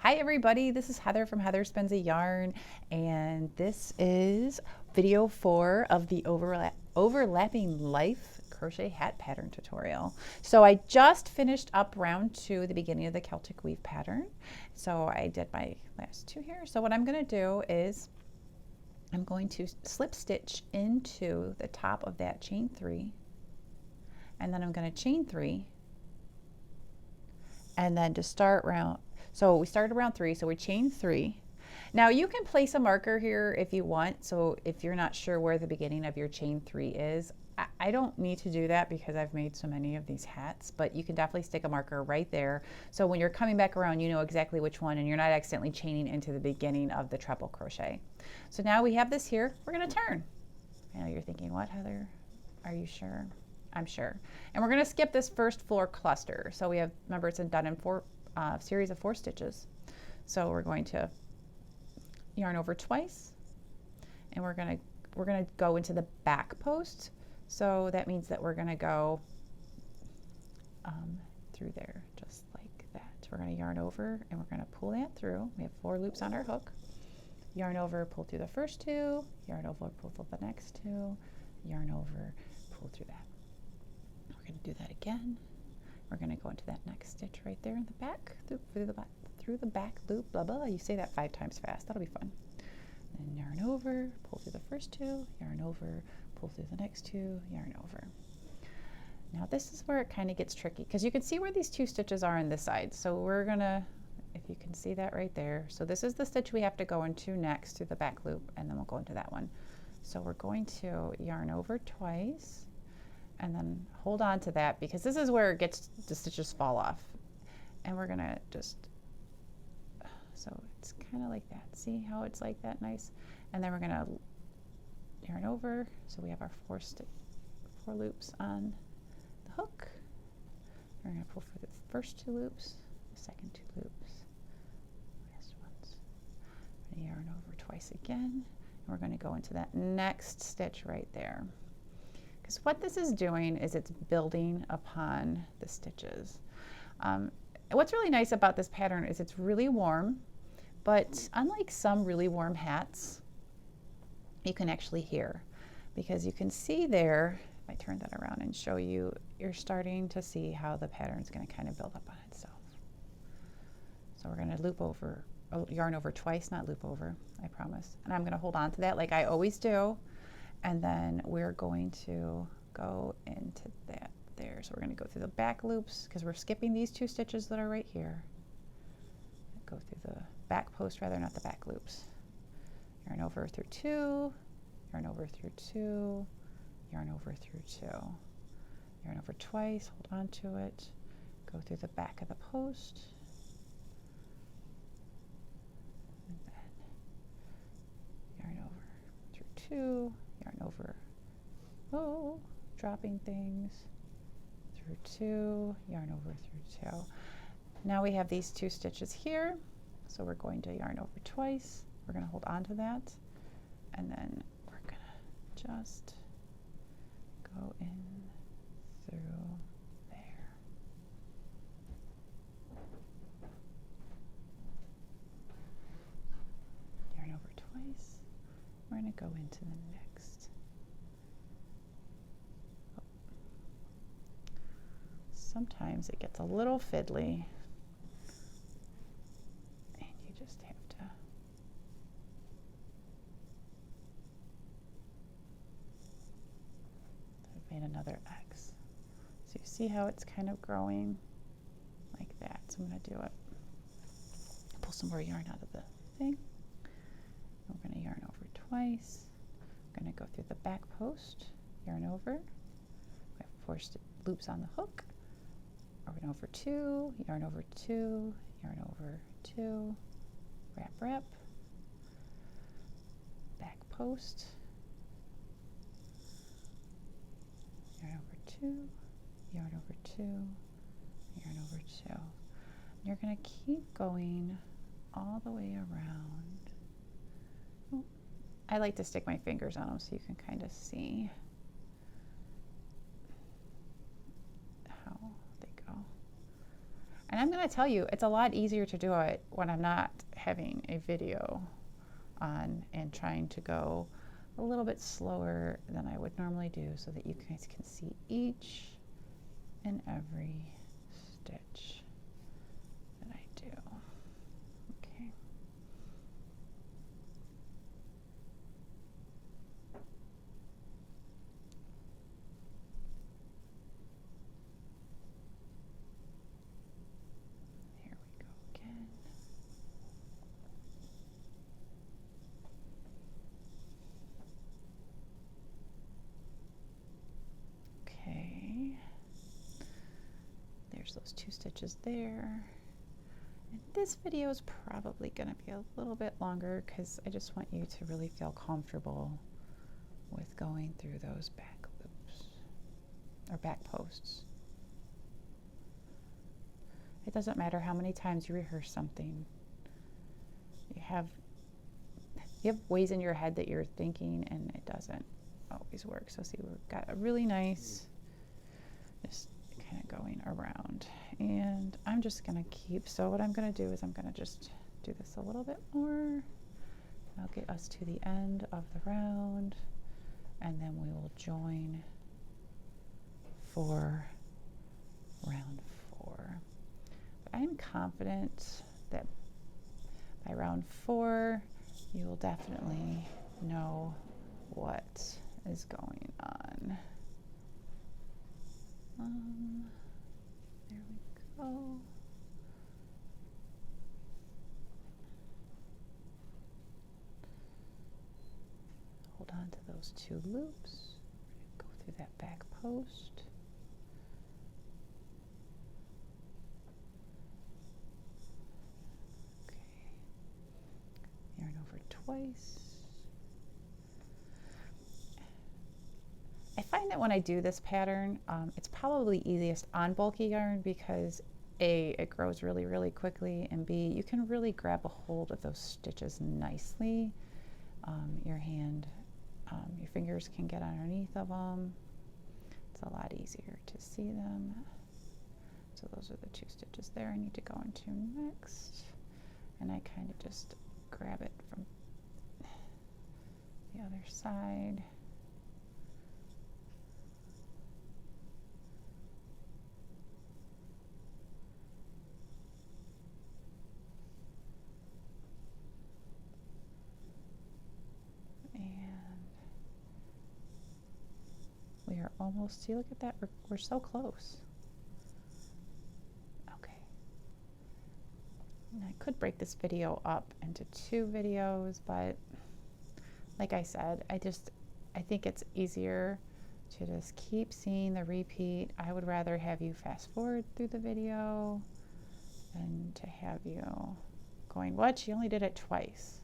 Hi everybody, this is Heather from Heather Spins a Yarn, and this is video 4 of the overlapping life crochet hat pattern tutorial. So I just finished up round 2, the beginning of the Celtic weave pattern. So I did my last 2 here. So what I'm going to do is I'm going to slip stitch into the top of that chain 3, and then I'm going to chain 3, and then to start round. So we started around 3, so we chain 3. Now you can place a marker here if you want, so if you're not sure where the beginning of your chain 3 is, I don't need to do that because I've made so many of these hats, but you can definitely stick a marker right there. So when you're coming back around, you know exactly which one and you're not accidentally chaining into the beginning of the treble crochet. So now we have this here, we're gonna turn. I know you're thinking, what, Heather? Are you sure? I'm sure. And we're gonna skip this first floor cluster. So we have, remember it's done in series of 4 stitches. So we're going to yarn over twice, and we're gonna go into the back post. So that means that we're gonna go through there just like that. We're gonna yarn over and we're gonna pull that through. We have 4 loops on our hook. Yarn over, pull through the first 2, yarn over, pull through the next 2, yarn over, pull through that. We're going to do that again. We're going to go into that next stitch right there in the back, through the back loop, blah, blah. You say that 5 times fast. That'll be fun. Then yarn over, pull through the first 2, yarn over, pull through the next 2, yarn over. Now this is where it kind of gets tricky because you can see where these 2 stitches are on this side. So we're going to, if you can see that right there. So this is the stitch we have to go into next through the back loop, and then we'll go into that one. So we're going to yarn over twice, and then hold on to that because this is where it gets, the stitches fall off. And we're gonna just, so it's kind of like that. See how it's like that, nice? And then we're gonna yarn over. So we have our 4 loops on the hook. We're gonna pull for the first 2 loops, the second 2 loops, last ones. We're gonna yarn over twice again. And we're gonna go into that next stitch right there. Because what this is doing is it's building upon the stitches. What's really nice about this pattern is it's really warm, but unlike some really warm hats, you can actually hear, because you can see there, if I turn that around and show you, you're starting to see how the pattern's going to kind of build up on itself. So we're going to loop over, yarn over twice, not loop over, I promise. And I'm going to hold on to that like I always do. And then we're going to go into that there. So we're going to go through the back loops because we're skipping these 2 stitches that are right here. Go through the back post rather, not the back loops. Yarn over through 2, yarn over through 2, yarn over through 2. Yarn over twice, hold on to it. Go through the back of the post. And then yarn over through 2. Yarn over, oh, dropping things, through 2, yarn over through 2. Now we have these 2 stitches here, so we're going to yarn over twice. We're going to hold on to that, and then we're going to just go in through there. Yarn over twice. We're going to go into the next. Oh. Sometimes it gets a little fiddly, and you just have to I've made another X. So you see how it's kind of growing like that. So I'm going to do it. Pull some more yarn out of the thing. We're going to yarn over twice. We're going to go through the back post, yarn over. We have 4 loops on the hook. Yarn over 2, yarn over 2, yarn over 2, wrap, wrap, back post, yarn over 2, yarn over 2, yarn over 2. And you're going to keep going all the way around. I like to stick my fingers on them so you can kind of see how they go. And I'm going to tell you, it's a lot easier to do it when I'm not having a video on and trying to go a little bit slower than I would normally do so that you guys can see each and every stitch that I do. Okay. Here we go again. Okay. There's those 2 stitches there. And this video is probably going to be a little bit longer because I just want you to really feel comfortable with going through those back loops or back posts. It doesn't matter how many times you rehearse something. You have ways in your head that you're thinking and it doesn't always work. So see, we've got a really nice, just kind of going around. And I'm just going to keep, so what I'm going to do is I'm going to just do this a little bit more. I'll get us to the end of the round and then we will join for round 4. But I'm confident that by round 4 you will definitely know what is going on. There we go. Hold on to those 2 loops. Go through that back post. Okay. Yarn over twice. I find that when I do this pattern, it's probably easiest on bulky yarn because A, it grows really, really quickly, and B, you can really grab a hold of those stitches nicely. Your fingers can get underneath of them. It's a lot easier to see them. So those are the 2 stitches there I need to go into next. And I kind of just grab it from the other side. We are almost, see, look at that, we're so close. Okay. And I could break this video up into 2 videos, but like I said, I think it's easier to just keep seeing the repeat. I would rather have you fast forward through the video than to have you going, what? She only did it twice.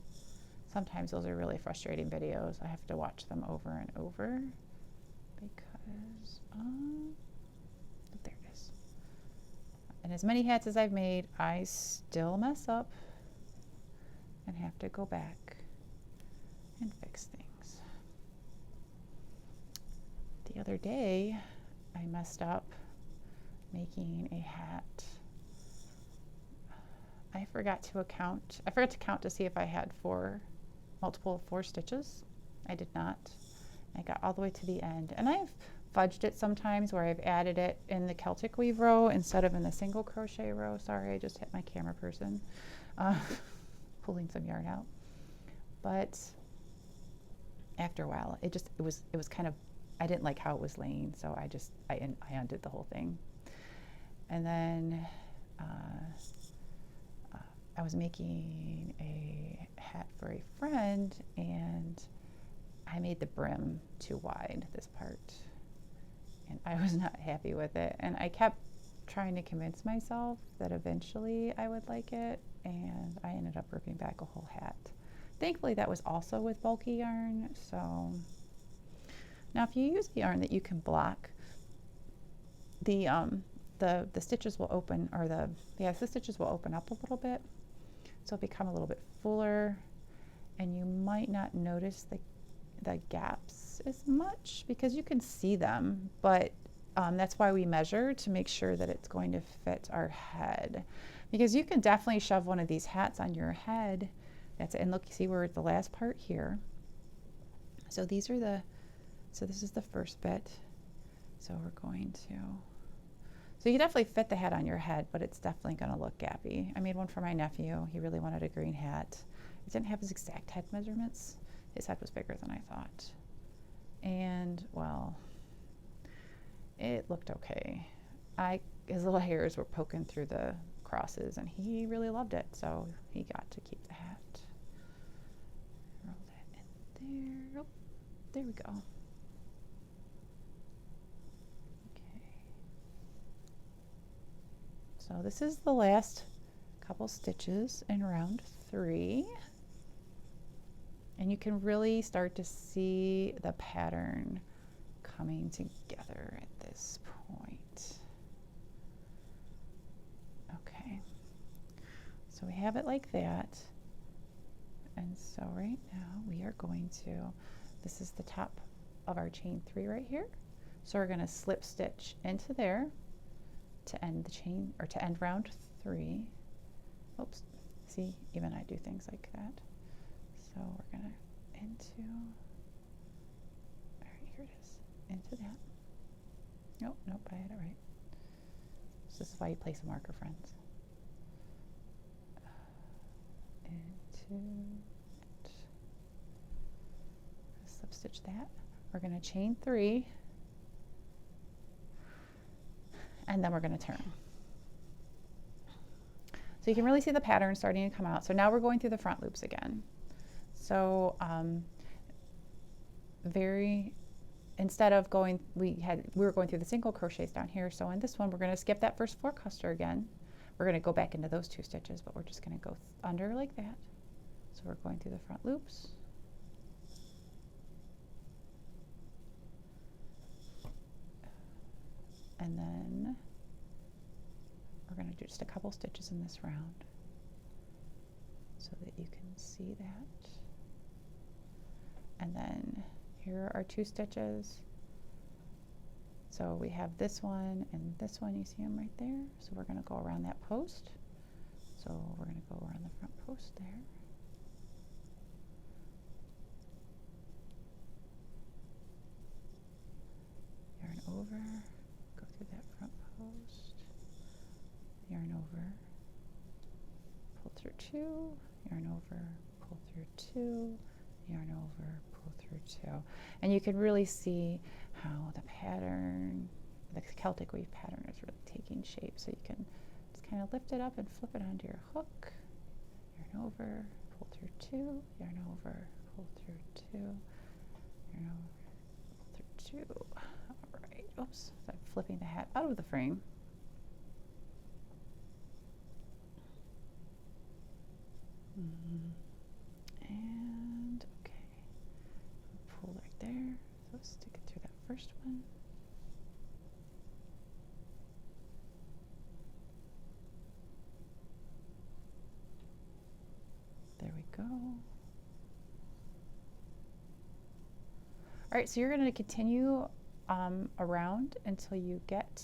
Sometimes those are really frustrating videos. I have to watch them over and over. Because, there it is. And as many hats as I've made, I still mess up and have to go back and fix things. The other day, I messed up making a hat. I forgot to count to see if I had multiple 4 stitches. I did not. I got all the way to the end, and I've fudged it sometimes where I've added it in the Celtic weave row instead of in the single crochet row. Sorry, I just hit my camera person pulling some yarn out. But after a while, it was kind of, I didn't like how it was laying, so I undid the whole thing. And then I was making a hat for a friend, and I made the brim too wide, this part, and I was not happy with it. And I kept trying to convince myself that eventually I would like it, and I ended up ripping back a whole hat. Thankfully, that was also with bulky yarn. So now if you use the yarn that you can block, the stitches will open, or the stitches will open up a little bit, so it'll become a little bit fuller, and you might not notice the gaps as much because you can see them, but That's why we measure, to make sure that it's going to fit our head. Because you can definitely shove one of these hats on your head. That's it. And look, you see we're at the last part here. So these are so this is the first bit. So we're going to, so you definitely fit the hat on your head, but it's definitely going to look gappy. I made one for my nephew. He really wanted a green hat. It didn't have his exact head measurements. His head was bigger than I thought. And, well, it looked okay. His little hairs were poking through the crosses, and he really loved it, so he got to keep the hat. Roll that in there. Oh, there we go. Okay. So this is the last couple stitches in round 3. And you can really start to see the pattern coming together at this point. Okay, so we have it like that. And so right now we are going to, this is the top of our chain 3 right here. So we're going to slip stitch into there to end the chain, or to end round 3. Oops, see, even I do things like that. So we're going to into, all right, here it is, into that. Nope, I had it right. So this is why you place a marker, friends. Into it. Slip stitch that. We're going to chain 3, and then we're going to turn. So you can really see the pattern starting to come out. So now we're going through the front loops again. So instead of going, we were going through the single crochets down here. So in this one, we're going to skip that first 4 cluster again. We're going to go back into those 2 stitches, but we're just going to go under like that. So we're going through the front loops. And then we're going to do just a couple stitches in this round so that you can see that. And then here are our 2 stitches. So we have this one and this one, you see them right there. So we're going to go around that post. So we're going to go around the front post there. Yarn over, go through that front post, yarn over, pull through 2, yarn over, pull through 2, yarn over, pull through 2. And you can really see how the pattern, the Celtic weave pattern, is really taking shape. So you can just kind of lift it up and flip it onto your hook, yarn over, pull through 2, yarn over, pull through 2, yarn over, pull through 2. All right, oops, so I'm flipping the hat out of the frame. And okay, pull right there. So stick it through that first one. There we go. All right, so you're going to continue around until you get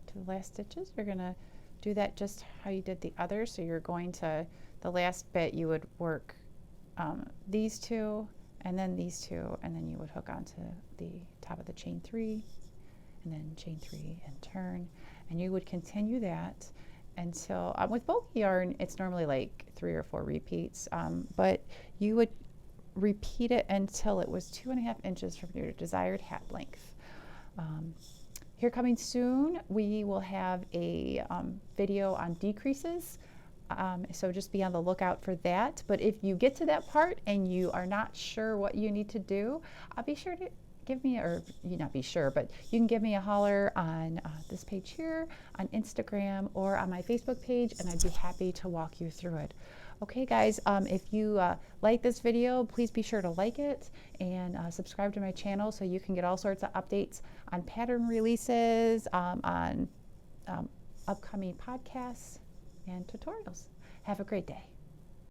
to the last stitches. You're going to do that just how you did the other. So you're going to, the last bit you would work these 2 and then these 2, and then you would hook onto the top of the chain 3 and then chain 3 and turn, and you would continue that until with bulky yarn it's normally like 3 or 4 repeats, but you would repeat it until it was 2.5 inches from your desired hat length. Here coming soon, we will have a video on decreases. So just be on the lookout for that. But if you get to that part and you are not sure what you need to do, be sure to give me, or you not be sure, but you can give me a holler on this page here, on Instagram, or on my Facebook page, and I'd be happy to walk you through it. Okay, guys, if you like this video, please be sure to like it and subscribe to my channel so you can get all sorts of updates on pattern releases, on upcoming podcasts and tutorials. Have a great day.